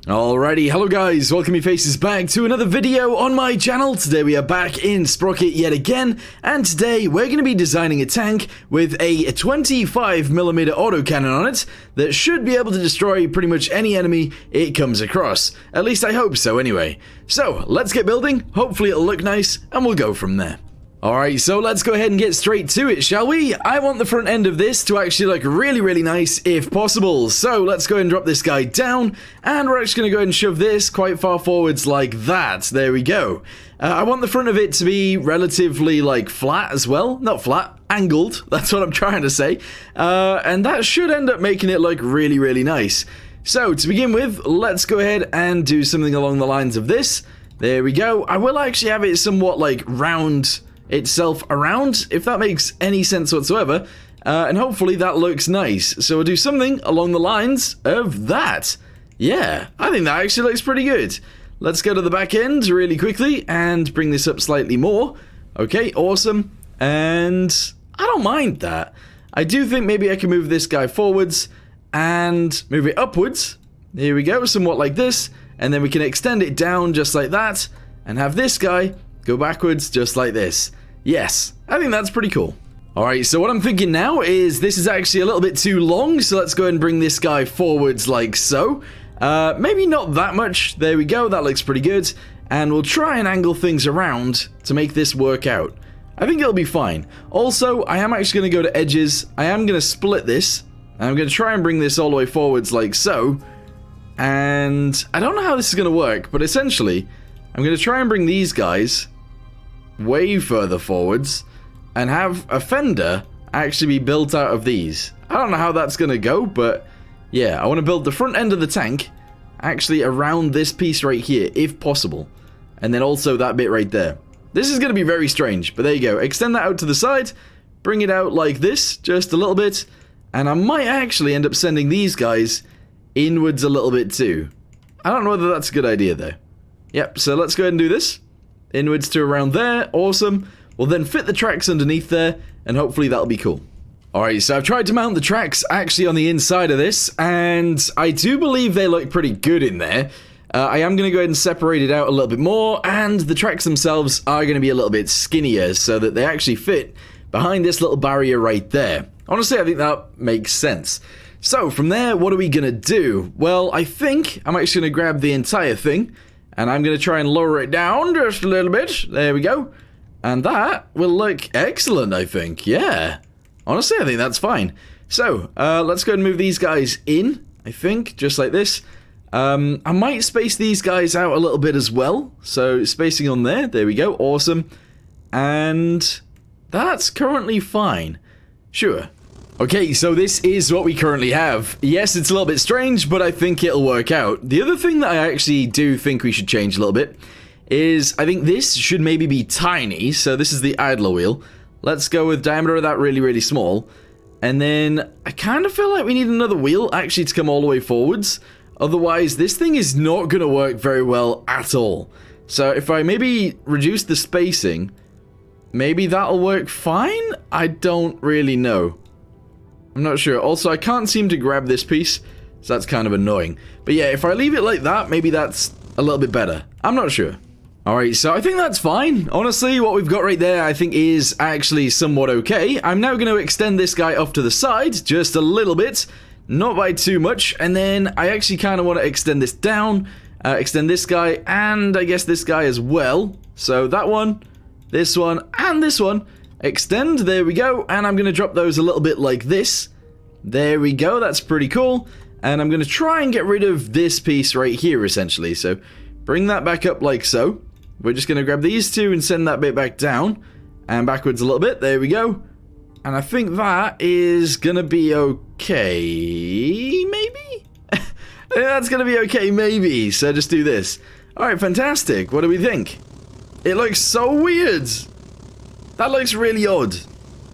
Alrighty, hello guys, welcome your faces back to another video on my channel. Today we are back in Sprocket yet again, and today we're going to be designing a tank with a 25mm autocannon on it that should be able to destroy pretty much any enemy it comes across. At least I hope so anyway. So, let's get building, hopefully it'll look nice, and we'll go from there. Alright, so let's go ahead and get straight to it, shall we? I want the front end of this to actually look really nice if possible. So let's go ahead and drop this guy down, and we're actually going to go ahead and shove this quite far forwards like that. There we go. I want the front of it to be relatively like flat as well. Not flat, angled. That's what I'm trying to say. And that should end up making it look really nice. So to begin with, let's go ahead and do something along the lines of this. There we go. I will actually have it somewhat like round itself around, if that makes any sense whatsoever, and hopefully that looks nice. So we'll do something along the lines of that. Yeah, I think that actually looks pretty good. Let's go to the back end really quickly and bring this up slightly more. Okay, awesome. And I don't mind that. I do think maybe I can move this guy forwards and move it upwards. Here we go, somewhat like this, and then we can extend it down just like that and have this guy go backwards just like this. Yes, I think that's pretty cool. Alright, so what I'm thinking now is this is actually a little bit too long, so let's go ahead and bring this guy forwards like so. Maybe not that much. There we go, that looks pretty good. And we'll try and angle things around to make this work out. I think it'll be fine. Also, I am actually going to go to edges. I am going to split this. I'm going to try and bring this all the way forwards like so. And I don't know how this is going to work, but essentially, I'm going to try and bring these guys way further forwards and have a fender actually be built out of these. I don't know how that's gonna go, but yeah, I want to build the front end of the tank actually around this piece right here if possible, and then also that bit right there. This is gonna be very strange, but there you go. Extend that out to the side, bring it out like this just a little bit, and I might actually end up sending these guys inwards a little bit too. I don't know whether that's a good idea though. Yep, so let's go ahead and do this. Inwards to around there, awesome. We'll then fit the tracks underneath there, and hopefully that'll be cool. Alright, so I've tried to mount the tracks actually on the inside of this, and I do believe they look pretty good in there. I am going to go ahead and separate it out a little bit more, and the tracks themselves are going to be a little bit skinnier, so that they actually fit behind this little barrier right there. Honestly, I think that makes sense. So, from there, what are we going to do? Well, I think I'm actually going to grab the entire thing, and I'm going to try and lower it down just a little bit. There we go. And that will look excellent, I think. Yeah. Honestly, I think that's fine. So, let's go and move these guys in, I think, just like this. I might space these guys out a little bit as well. So, spacing on there. There we go. Awesome. And that's currently fine. Sure. Okay, so this is what we currently have. Yes, it's a little bit strange, but I think it'll work out. The other thing that I actually do think we should change a little bit is I think this should maybe be tiny. So this is the idler wheel. Let's go with diameter of that really small. And then I kind of feel like we need another wheel actually to come all the way forwards. Otherwise, this thing is not going to work very well at all. So if I maybe reduce the spacing, maybe that'll work fine? I don't really know. I'm not sure. Also, I can't seem to grab this piece, so that's kind of annoying. But yeah, if I leave it like that, maybe that's a little bit better. I'm not sure. Alright, so I think that's fine. Honestly, what we've got right there, I think is actually somewhat okay. I'm now going to extend this guy off to the side, just a little bit. Not by too much. And then I actually kind of want to extend this down, extend this guy, and I guess this guy as well. So that one, this one, and this one. Extend, there we go, and I'm going to drop those a little bit like this. There we go, that's pretty cool. And I'm going to try and get rid of this piece right here, essentially. So, bring that back up like so. We're just going to grab these two and send that bit back down. And backwards a little bit, there we go. And I think that is going to be okay, maybe? That's going to be okay, maybe. So just do this. Alright, fantastic. What do we think? It looks so weird. That looks really odd.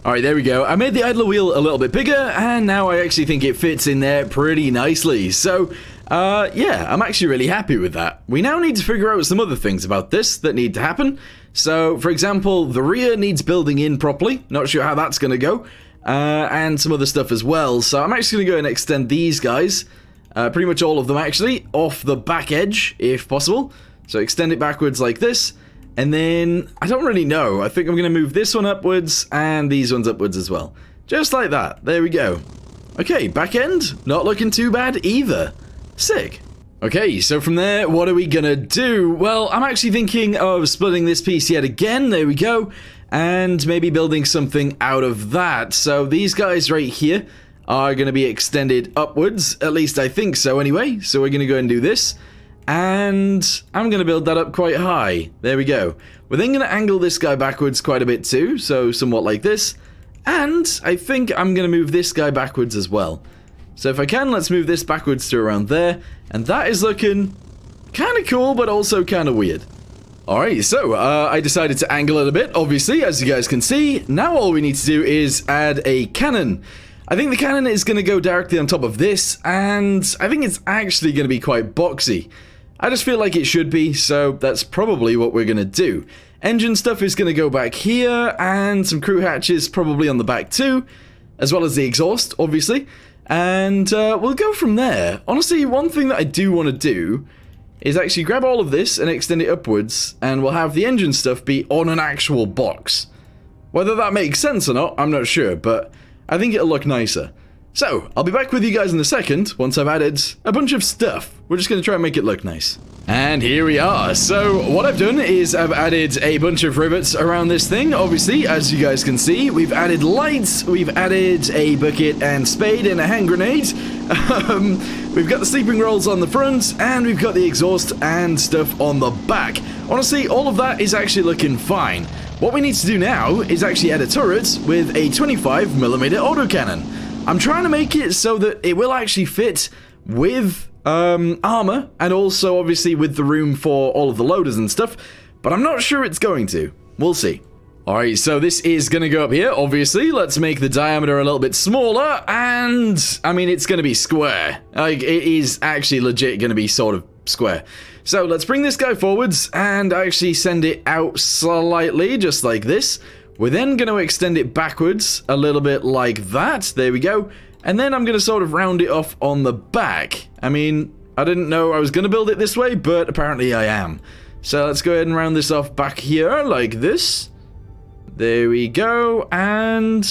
Alright, there we go. I made the idler wheel a little bit bigger, and now I actually think it fits in there pretty nicely. So, yeah, I'm actually really happy with that. We now need to figure out some other things about this that need to happen. So, for example, the rear needs building in properly. Not sure how that's going to go. And some other stuff as well. So I'm actually going to go and extend these guys Pretty much all of them, actually, off the back edge, if possible. So extend it backwards like this. And then, I don't really know. I think I'm going to move this one upwards and these ones upwards as well. Just like that. There we go. Okay, back end. Not looking too bad either. Sick. Okay, so from there, what are we going to do? Well, I'm actually thinking of splitting this piece yet again. There we go. And maybe building something out of that. So these guys right here are going to be extended upwards. At least I think so anyway. So we're going to go and do this. And I'm going to build that up quite high. There we go. We're then going to angle this guy backwards quite a bit too. So somewhat like this. And I think I'm going to move this guy backwards as well. So if I can, let's move this backwards to around there. And that is looking kind of cool, but also kind of weird. Alright, so I decided to angle it a bit, obviously, as you guys can see. Now all we need to do is add a cannon. I think the cannon is going to go directly on top of this, and I think it's actually going to be quite boxy. I just feel like it should be, so that's probably what we're going to do. Engine stuff is going to go back here, and some crew hatches probably on the back too, as well as the exhaust, obviously. And we'll go from there. Honestly, one thing that I do want to do is actually grab all of this and extend it upwards, and we'll have the engine stuff be on an actual box. Whether that makes sense or not, I'm not sure, but I think it'll look nicer. So, I'll be back with you guys in a second, once I've added a bunch of stuff. We're just going to try and make it look nice. And here we are. So, what I've done is I've added a bunch of rivets around this thing, obviously, as you guys can see. We've added lights, we've added a bucket and spade and a hand grenade. We've got the sleeping rolls on the front, and we've got the exhaust and stuff on the back. Honestly, all of that is actually looking fine. What we need to do now is actually add a turret with a 25mm autocannon. I'm trying to make it so that it will actually fit with armor, and also obviously with the room for all of the loaders and stuff, but I'm not sure it's going to. We'll see. Alright, so this is going to go up here, obviously. Let's make the diameter a little bit smaller, and I mean, it's going to be square. Like, it is actually legit going to be sort of square. So let's bring this guy forwards and actually send it out slightly, just like this. We're then going to extend it backwards a little bit like that. There we go. And then I'm going to sort of round it off on the back. I mean, I didn't know I was going to build it this way, but apparently I am. So let's go ahead and round this off back here like this. There we go. And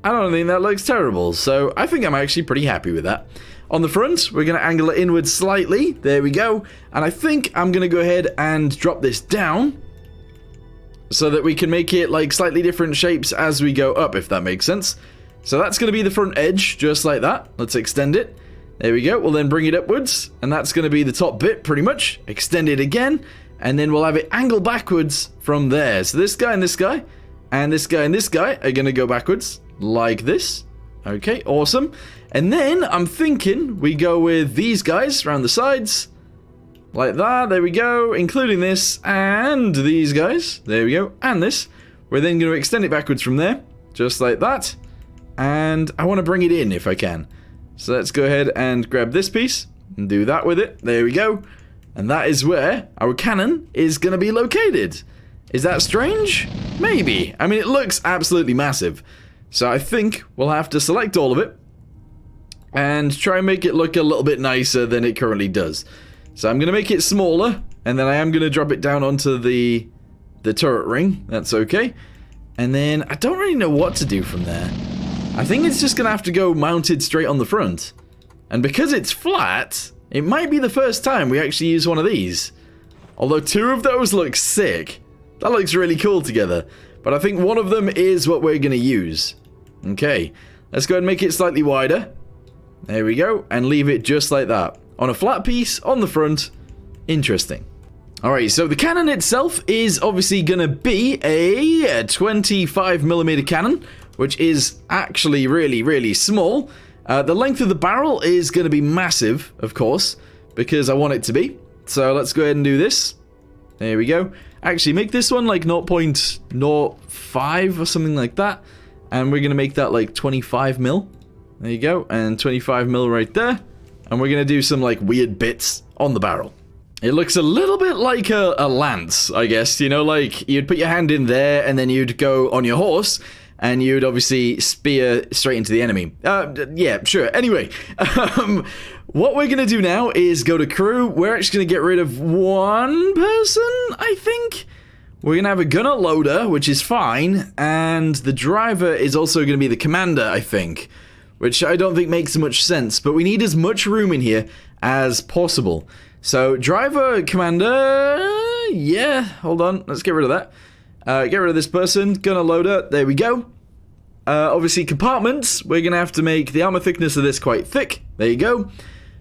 I don't think that looks terrible. So I think I'm actually pretty happy with that. On the front, we're going to angle it inwards slightly. There we go. And I think I'm going to go ahead and drop this down, so that we can make it like slightly different shapes as we go up, if that makes sense. So that's going to be the front edge, just like that. Let's extend it. There we go. We'll then bring it upwards, and that's going to be the top bit, pretty much. Extend it again, and then we'll have it angle backwards from there. So this guy and this guy, and this guy and this guy are going to go backwards, like this. Okay, awesome. And then I'm thinking we go with these guys around the sides, like that. There we go, including this and these guys. There we go, and this. We're then going to extend it backwards from there, just like that. And I want to bring it in if I can. So let's go ahead and grab this piece and do that with it. There we go. And that is where our cannon is going to be located. Is that strange? Maybe. I mean, it looks absolutely massive. So I think we'll have to select all of it and try and make it look a little bit nicer than it currently does. So I'm going to make it smaller, and then I am going to drop it down onto the turret ring. That's okay. And then I don't really know what to do from there. I think it's just going to have to go mounted straight on the front. And because it's flat, it might be the first time we actually use one of these. Although two of those look sick. That looks really cool together. But I think one of them is what we're going to use. Okay, let's go and make it slightly wider. There we go. And leave it just like that. On a flat piece on the front. Interesting. Alright, so the cannon itself is obviously going to be a 25mm cannon, which is actually really, really small. The length of the barrel is going to be massive, of course, because I want it to be. So let's go ahead and do this. There we go. Actually, make this one like 0.05 or something like that. And we're going to make that like 25mm. There you go. And 25mm right there. And we're going to do some like weird bits on the barrel. It looks a little bit like a lance, I guess. You know, like you'd put your hand in there and then you'd go on your horse and you'd obviously spear straight into the enemy. Yeah, sure. Anyway, what we're going to do now is go to crew. We're actually going to get rid of one person, I think. We're going to have a gunner loader, which is fine. And the driver is also going to be the commander, I think. Which I don't think makes much sense. But we need as much room in here as possible. So, driver, commander... Yeah, hold on. Let's get rid of that. Get rid of this person. Gunner loader. There we go. Obviously, compartments. We're going to have to make the armor thickness of this quite thick. There you go.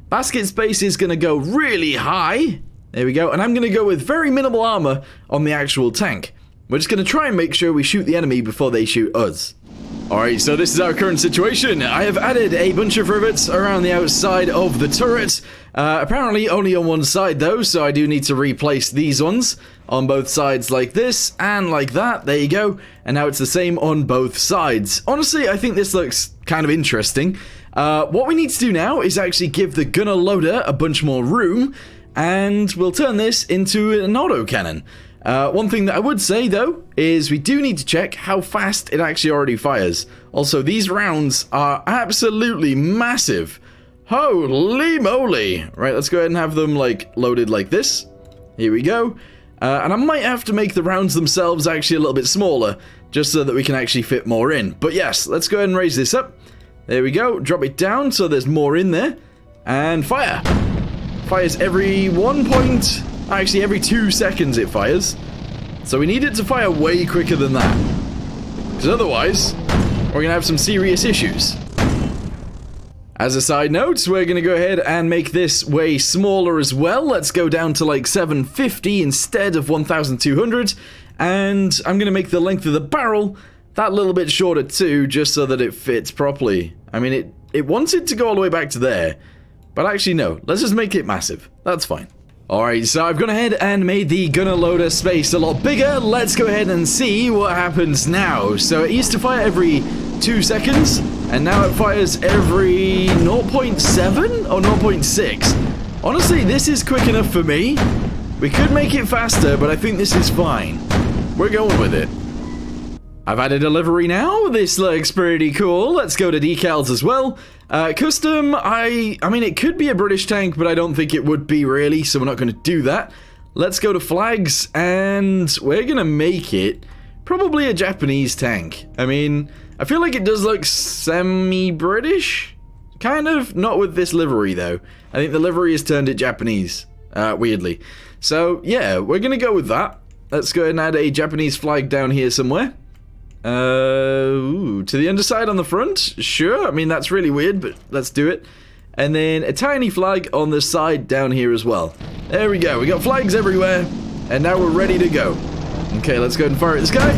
Basket space is going to go really high. There we go. And I'm going to go with very minimal armor on the actual tank. We're just going to try and make sure we shoot the enemy before they shoot us. Alright, so this is our current situation. I have added a bunch of rivets around the outside of the turret. Apparently only on one side though, so I do need to replace these ones on both sides like this and like that. There you go. And now it's the same on both sides. Honestly, I think this looks kind of interesting. What we need to do now is actually give the gunner loader a bunch more room, and we'll turn this into an autocannon. One thing that I would say, though, is we do need to check how fast it actually already fires. Also, these rounds are absolutely massive. Holy moly. Right, let's go ahead and have them, like, loaded like this. Here we go. And I might have to make the rounds themselves actually a little bit smaller, just so that we can actually fit more in. But yes, let's go ahead and raise this up. There we go. Drop it down so there's more in there. And fire. Fires every 1 point... Actually, every 2 seconds it fires. So we need it to fire way quicker than that. Because otherwise, we're going to have some serious issues. As a side note, we're going to go ahead and make this way smaller as well. Let's go down to like 750 instead of 1200. And I'm going to make the length of the barrel that little bit shorter too, just so that it fits properly. I mean, it wants it to go all the way back to there. But actually, no. Let's just make it massive. That's fine. Alright, so I've gone ahead and made the gunner loader space a lot bigger. Let's go ahead and see what happens now. So it used to fire every 2 seconds, and now it fires every 0.7 or 0.6. Honestly, this is quick enough for me. We could make it faster, but I think this is fine. We're going with it. I've added a livery now. This looks pretty cool. Let's go to decals as well. Custom, I mean, it could be a British tank, but I don't think it would be really, so we're not going to do that. Let's go to flags, and we're going to make it probably a Japanese tank. I mean, I feel like it does look semi-British. Kind of. Not with this livery, though. I think the livery has turned it Japanese, weirdly. So, yeah, we're going to go with that. Let's go ahead and add a Japanese flag down here somewhere. To the underside on the front? Sure, I mean, that's really weird, but let's do it. And then a tiny flag on the side down here as well. There we go, we got flags everywhere, and now we're ready to go. Okay, let's go ahead and fire at this guy.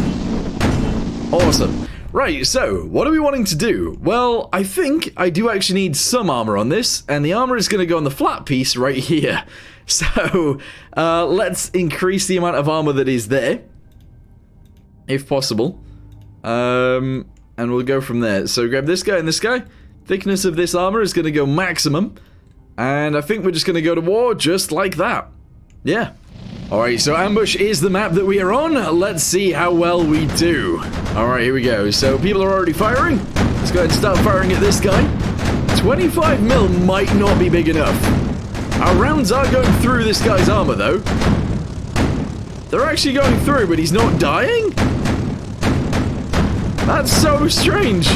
Awesome. Right, so, what are we wanting to do? Well, I think I do actually need some armor on this, and the armor is going to go on the flat piece right here. So, let's increase the amount of armor that is there, if possible. And we'll go from there. So grab this guy and this guy. Thickness of this armor is going to go maximum. And I think we're just going to go to war just like that. Yeah. Alright, so ambush is the map that we are on. Let's see how well we do. Alright, here we go. So people are already firing. Let's go ahead and start firing at this guy. 25mm might not be big enough. Our rounds are going through this guy's armor, though. They're actually going through, but he's not dying? That's so strange.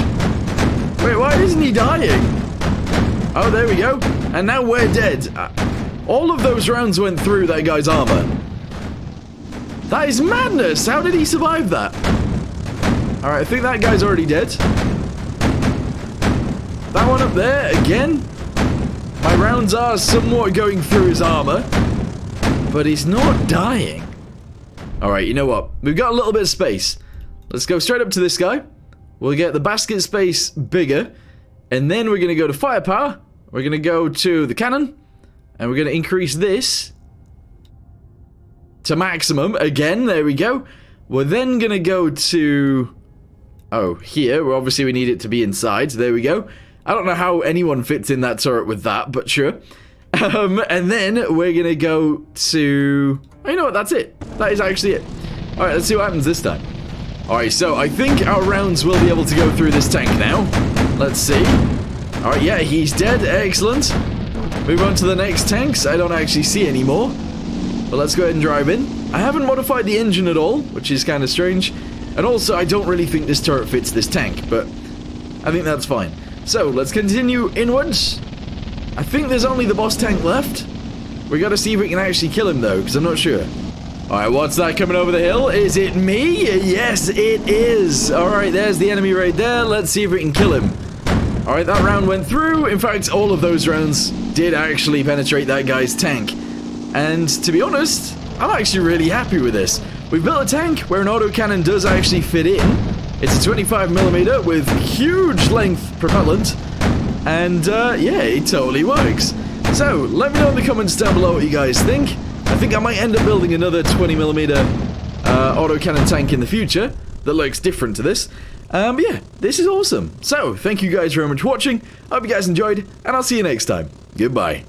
Wait, why isn't he dying? Oh, there we go. And now we're dead. All of those rounds went through that guy's armor. That is madness. How did he survive that? Alright, I think that guy's already dead. That one up there, again. My rounds are somewhat going through his armor, but he's not dying. Alright, you know what? We've got a little bit of space. Let's go straight up to this guy. We'll get the basket space bigger. And then we're going to go to firepower. We're going to go to the cannon. And we're going to increase this to maximum. Again, there we go. We're then going to go to... Oh, here. Well, obviously, we need it to be inside. So there we go. I don't know how anyone fits in that turret with that, but sure. And then we're going to go to... Oh, you know what? That's it. That is actually it. All right, let's see what happens this time. Alright, so I think our rounds will be able to go through this tank now. Let's see. Alright, yeah, he's dead. Excellent. move on to the next tanks. I don't actually see any more. But let's go ahead and drive in. I haven't modified the engine at all, which is kind of strange. And also, I don't really think this turret fits this tank, but I think that's fine. So, let's continue inwards. I think there's only the boss tank left. We gotta see if we can actually kill him, though, because I'm not sure. Alright, what's that coming over the hill? Is it me? Yes, it is. Alright, there's the enemy right there. Let's see if we can kill him. Alright, that round went through. In fact, all of those rounds did actually penetrate that guy's tank. And to be honest, I'm actually really happy with this. We've built a tank where an autocannon does actually fit in. It's a 25mm with huge length propellant. And yeah, it totally works. So, let me know in the comments down below what you guys think. I think I might end up building another 20mm autocannon tank in the future that looks different to this. But yeah, this is awesome. So, thank you guys very much for watching. I hope you guys enjoyed, and I'll see you next time. Goodbye.